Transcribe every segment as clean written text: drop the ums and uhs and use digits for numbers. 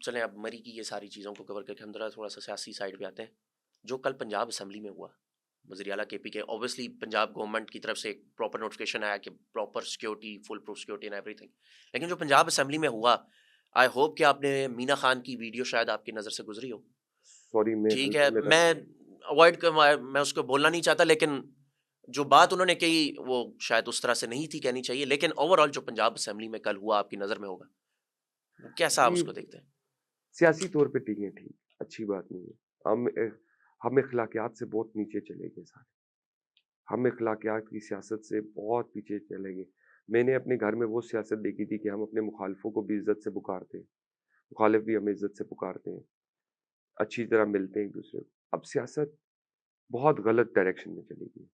चलें अब मरी की ये सारी चीज़ों को कवर करके हम थोड़ा सा सियासी साइड पे आते हैं। जो कल पंजाब असेंबली में हुआ, वज़ीर आला केपी के, ऑब्वियसली पंजाब गवर्नमेंट की तरफ से एक प्रॉपर नोटिफिकेशन आया कि proper security, full proof security and everything. लेकिन जो पंजाब असेंबली में हुआ, आई होप कि आपने मीना खान की वीडियो शायद आपकी नज़र से गुजरी हो। सॉरी, मैं ठीक है, हल्का मेरा मैं मैं उसको बोलना नहीं चाहता, लेकिन जो बात उन्होंने कही वो शायद उस तरह से नहीं थी कहनी चाहिए। लेकिन ओवरऑल जो पंजाब असेंबली में कल हुआ आपकी नज़र में होगा, वो कैसा आप जी, उसको देखते हैं? सियासी तौर पे ठीक है, ठीक, अच्छी बात नहीं है। हम अखलाकियात से बहुत नीचे चले गए सारे। हम अखलाकियात की सियासत से बहुत पीछे चले गए। मैंने अपने घर में वो सियासत देखी थी कि हम अपने मुखालिफों को भी इज़्ज़त से पुकारते हैं, मुखालिफ भी हमें इज़्ज़त से पुकारते हैं, अच्छी तरह मिलते हैं एक-दूसरे को। अब सियासत बहुत गलत डायरेक्शन में चली गई।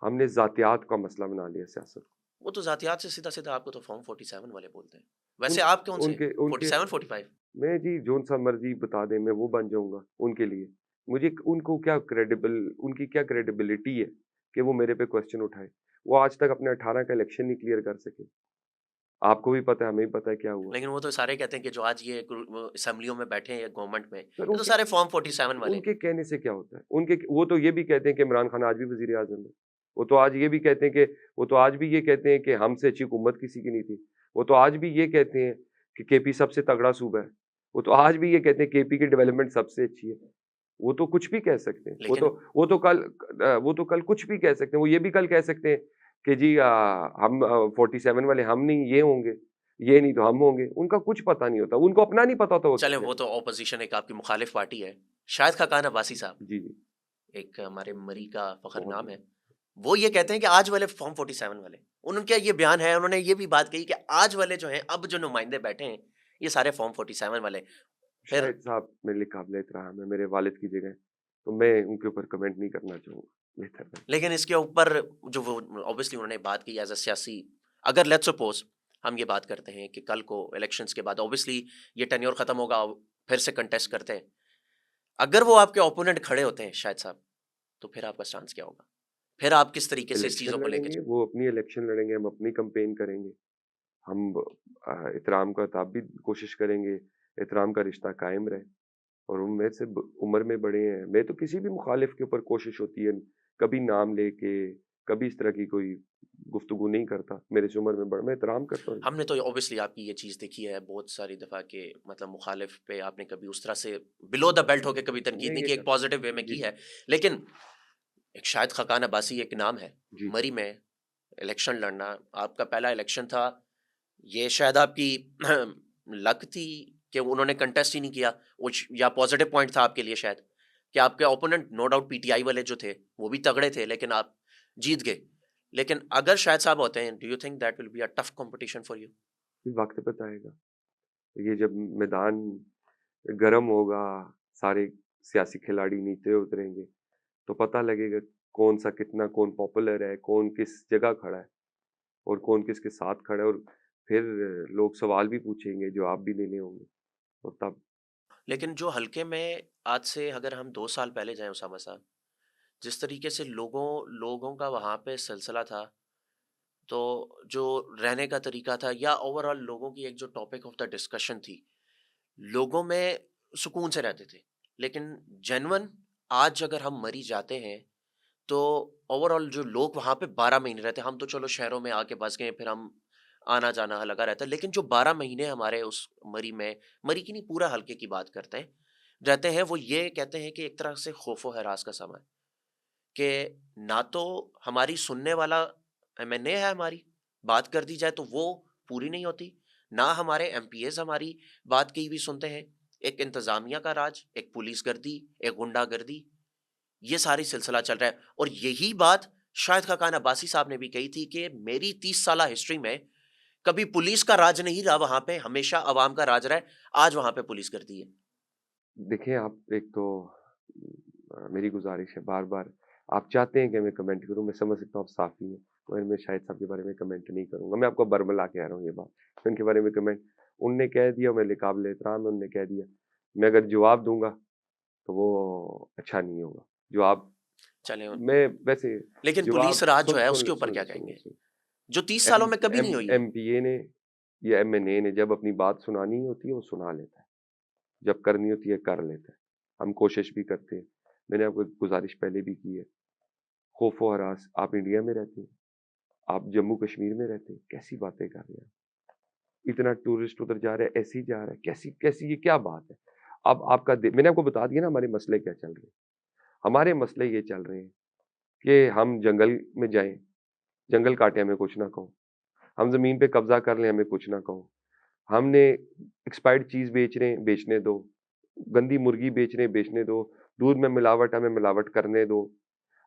हमने ज़ातियात का मसला बना लिया सियासत को। वो तो ज़ातियात से सीधा-सीधा आपको तो फॉर्म 47 वाले बोलते हैं। उन वैसे आप कौन से हैं? उनके उनके 47, 45? मैं जी जौन-सा मर्ज़ी बता दें, मैं वो बन जाऊँगा उनके लिए। मुझे उनको क्या क्रेडिबल उनकी क्या क्रेडिबिलिटी है कि वो मेरे पे क्वेश्चन उठाएँ। वो आज तक अपने 18 का इलेक्शन नहीं क्लियर कर सके। आपको भी पता है, हमें भी पता है क्या हुआ। लेकिन वो तो सारे कहते हैं कि जो आज ये वो असेंबलियों में बैठे हैं या गवर्नमेंट में, सर ये तो सारे फॉर्म 47 वाले। उनके कहने से क्या होता है? उनके वो तो ये भी कहते हैं कि इमरान खान आज भी वज़ीर-ए-आज़म है। वो तो आज ये भी कहते हैं कि वो तो आज भी ये कहते हैं कि हमसे अच्छी हुकूमत किसी की नहीं थी। वो तो आज भी ये कहते हैं कि केपी सबसे तगड़ा सूबा है। वो तो आज भी ये कहते हैं केपी की डेवलपमेंट सबसे अच्छी है। वो तो कुछ भी कह सकते हैं। लेकिन वो तो कल कुछ भी कह सकते हैं। वो ये भी कल कह सकते हैं कि जी हम 47 वाले हम नहीं ये होंगे, ये नहीं तो हम होंगे। उनका कुछ पता नहीं होता। उनको अपना नहीं पता होता वो चलें किससे वो तो ऑपोज़िशन एक आपकी मुखालिफ पार्टी है। शाहिद खाकान अब्बासी साहब, जी, जी। एक हमारे मरी का फ़ख्र बहुत नाम बड़ा। है। वो ये कहते हैं कि आज वाले फॉर्म 47 वाले, उनका ये बयान है, उन्होंने ये भी बात कही कि आज वाले जो हैं, अब जो नुमाइंदे बैठे हैं, ये सारे फॉर्म 47 वाले। फिर शाहिद साहब मेरे लिए काबिल एहतराम है, मेरे वालिद की जगह, तो मैं उनके ऊपर कमेंट नहीं करना चाहूँगा, बेहतर है। लेकिन इसके ऊपर जो वो ऑब्वियसली उन्होंने बात की एज़ अ सियासी, अगर लेट्स सपोज़ हम ये बात करते हैं कि कल को इलेक्शंस के बाद ऑब्वियसली ये टेन्योर खत्म होगा, फिर से कंटेस्ट करते हैं। अगर वो आपके ओपोनेंट खड़े होते हैं शाहिद साहब, तो फिर आपका स्टांस क्या होगा? फिर आप किस तरीके से इस इलेक्शन चीज़ों को लेके लड़ेंगे, वो अपनी इलेक्शन लड़ेंगे, हम अपनी कैंपेन करेंगे। हम एहतराम का तब भी कोशिश करेंगे, एहतराम का रिश्ता कायम रहे और वो मेरे से उम्र में बड़े हैं। मैं तो किसी भी मुखालिफ के ऊपर कोशिश होती है, कभी नाम लेके, कभी इस तरह की कोई गुफ्तगू नहीं करता। मेरे से उम्र में बड़ा मैं एहतराम करता हूँ। हमने तो ऑब्वियसली आपकी ये चीज़ देखी है बहुत सारी दफ़ा के मतलब मुखालिफ पे आपने कभी उस तरह से बिलो द बेल्ट होके कभी तनकीद मैं नहीं ये की, एक कर पॉजिटिव वे में जी, की जी। है। लेकिन एक शाहिद खाकान अब्बासी एक नाम है, जी, जी। मरी में इलेक्शन लड़ना, आपका पहला इलेक्शन था, ये शायद आपकी लक थी कि उन्होंने कंटेस्ट ही नहीं किया, कुछ या पॉजिटिव पॉइंट था आपके लिए शायद, कि आपके ओपोनेंट नो डाउट पीटीआई वाले जो थे, वो भी तगड़े थे लेकिन आप जीत गए। लेकिन अगर शाहिद साहब होते हैं, do you think that will be a tough competition for you? वक़्त बताएगा। ये जब मैदान गरम होगा, सारे सियासी खिलाड़ी नीचे उतरेंगे, तो पता लगेगा कौन-सा कितना कौन पॉपुलर है, कौन किस जगह खड़ा है और कौन किसके साथ खड़ा है और फिर लोग सवाल भी पूछेंगे, जवाब भी देने होंगे और तब लेकिन जो हल्के में आज से अगर हम 2 साल पहले जाएँ उसामा साहब, जिस तरीके से लोगों लोगों का वहाँ पे सिलसिला था, तो जो रहने का तरीका था या ओवरऑल लोगों की एक जो टॉपिक ऑफ द डिस्कशन थी, लोगों में सुकून से रहते थे। लेकिन जेन्युइन आज अगर हम मरी जाते हैं, तो ओवरऑल जो लोग वहाँ पे 12 महीने रहते हैं, हम तो चलो शहरों में आके बस गए, फिर हम आना-जाना लगा रहता है। लेकिन जो 12 महीने हमारे उस मरी में, मरी की नहीं पूरा हल्के की बात करते हैं, रहते हैं, वो ये कहते हैं कि एक तरह से खौफ-ओ-हरास का समय, कि ना तो हमारी सुनने वाला एमएनए है हमारी, बात कर दी जाए तो वो पूरी नहीं होती, ना हमारे एमपीएज़ हमारी बात की हुई सुनते हैं। एक इंतज़ामिया का राज, एक पुलिसगर्दी, एक गुंडागर्दी, ये सारी सिलसिला चल रहा है और यही बात शाहिद खाकान अब्बासी साहब ने भी कही थी कि मेरी 30 साला हिस्ट्री में कभी पुलिस का राज नहीं रहा वहाँ पे, हमेशा अवाम का राज रहा है, आज वहाँ पे पुलिसगर्दी है। देखें आप एक तो मेरी गुज़ारिश है बार-बार आप चाहते हैं कि मैं कमेंट करूँ, मैं समझ सकता हूँ आप साफ़ी हैं, मगर मैं शाहिद साहब के बारे में कमेंट नहीं करूँगा। मैं आपको बरमला के कह रहा हूँ ये बात। मैं उनके बारे में कमेंट उनने कह दिया मेरे लिए काबिल एहतराम है, उन्होंने कह दिया। मैं अगर जवाब दूँगा तो वो अच्छा नहीं होगा। जवाब चलें मैं वैसे लेकिन पुलिस जवाब राज जो सुन है सुन उसके ऊपर सुन क्या सुनिए कहेंगे? सुनिए। जो 30 सालों एम में कभी एम नहीं हुई है। एमपीए ने या एमएनए ने जब अपनी बात सुनानी होती है, वो सुना लेता है। जब करनी होती है कर लेता है। हम कोशिश भी करते हैं। मैंने आपको एक गुज़ारिश पहले भी की है, खौफ़ व हरास आप इंडिया में रहते हैं, आप जम्मू कश्मीर में रहते हैं, कैसी बातें कर रहे हैं आप? इतना टूरिस्ट उधर जा रहा है, ऐसे ही जा रहा है, कैसी कैसी ये क्या बात है? अब आपका दे मैंने आपको बता दिया ना हमारे मसले क्या चल रहे हैं। हमारे मसले ये चल रहे हैं कि हम जंगल में जाएँ, जंगल काटें हमें कुछ ना कहो। हम ज़मीन पे कब्ज़ा कर लें, हमें कुछ ना कहो। हमने एक्सपायर्ड चीज़ बेच रहे हैं, बेचने दो। गंदी मुर्गी बेच रहे हैं, बेचने दो। दूध में मिलावट, हमें मिलावट करने दो।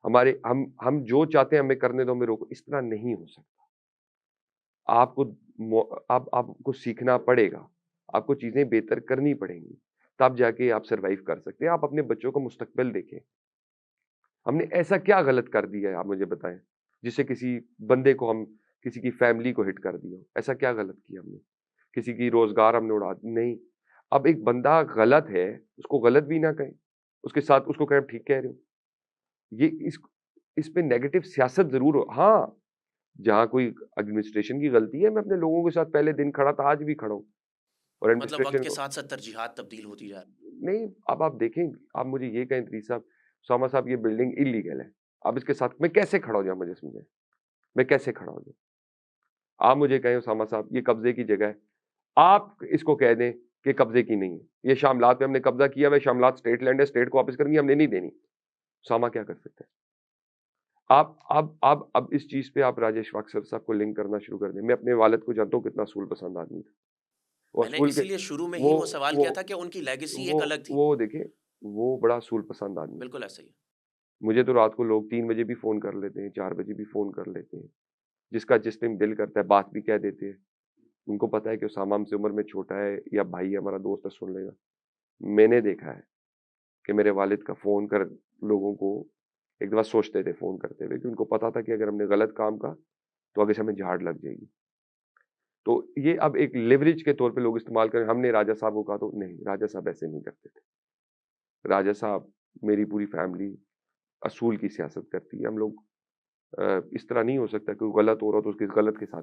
हमारे हम जो चाहते हैं हमें करने दो, हमें रोको। इस तरह नहीं हो सकता। आपको मो आपको सीखना पड़ेगा। आपको चीज़ें बेहतर करनी पड़ेंगी, तब जाके आप सर्वाइव कर सकते हैं। आप अपने बच्चों का मुस्तकबिल देखें। हमने ऐसा क्या गलत कर दिया है आप मुझे बताएँ, जिससे किसी बंदे को हम किसी की फैमिली को हिट कर दिया हो? ऐसा क्या गलत किया हमने? किसी की रोज़गार हमने उड़ा दी? नहीं। अब एक बंदा गलत है, उसको गलत भी ना कहें, उसके साथ उसको कहें आप ठीक कह रहे हो। ये इस पे नेगेटिव सियासत ज़रूर हो हाँ, जहाँ कोई एडमिनिस्ट्रेशन की गलती है, मैं अपने लोगों के साथ पहले दिन खड़ा था, आज भी खड़ा हूँ और मतलब वक़्त एडमिनिस्ट्रेशन के को साथ-साथ तरजीहात तब्दील होती जा रही नहीं, अब आप देखें, आप मुझे ये कहें इदरीस साहब, उसामा साहब ये बिल्डिंग इल्लीगल है। अब इसके साथ मैं कैसे खड़ा हो जाऊँ मुझे समझाएँ? मैं कैसे खड़ा हो जाऊँ? आप मुझे कहें उसामा साहब ये कब्ज़े की जगह है, आप इसको कह दें कि कब्ज़े की नहीं है। ये शामलात पे हमने कब्ज़ा किया हुआ है, शामलात स्टेट लैंड है, स्टेट को वापस करनी है, हमने नहीं देनी। उसामा क्या कर सकता है? आप अब इस चीज़ पे आप राजेश वाकसर साहब को लिंक करना शुरू कर दें। मैं अपने वालिद को जानता हूँ कितना असूल पसंद आदमी था। वो मैंने असूल के इसीलिए शुरू में ही वो वो सवाल वो किया था कि उनकी लेगेसी वो एक अलग थी। वो देखिए, वो बड़ा असूल पसंद आदमी था। बिल्कुल ऐसा ही है। मुझे तो रात को लोग 3 बजे भी फ़ोन कर लेते हैं, 4 बजे भी फ़ोन कर लेते हैं। जिसका जिस टाइम दिल करता है बात भी कह देते हैं। उनको पता है कि उसामा हमसे उम्र में छोटा है या भाई है हमारा दोस्त है सुन लेगा। मैंने देखा है कि मेरे वालिद का फ़ोन कर लोगों को एक दफ़ा सोचते थे फ़ोन करते हुए कि उनको पता था कि अगर हमने गलत काम कहा तो आगे से हमें झाड़ लग जाएगी। तो ये अब एक लिवरेज के तौर पे लोग इस्तेमाल करें हमने राजा साहब को कहा तो नहीं, राजा साहब ऐसे नहीं करते थे। राजा साहब, मेरी पूरी फैमिली असूल की सियासत करती है। हम लोग इस तरह नहीं हो सकता कोई गलत हो रहा हो तो उसके गलत के साथ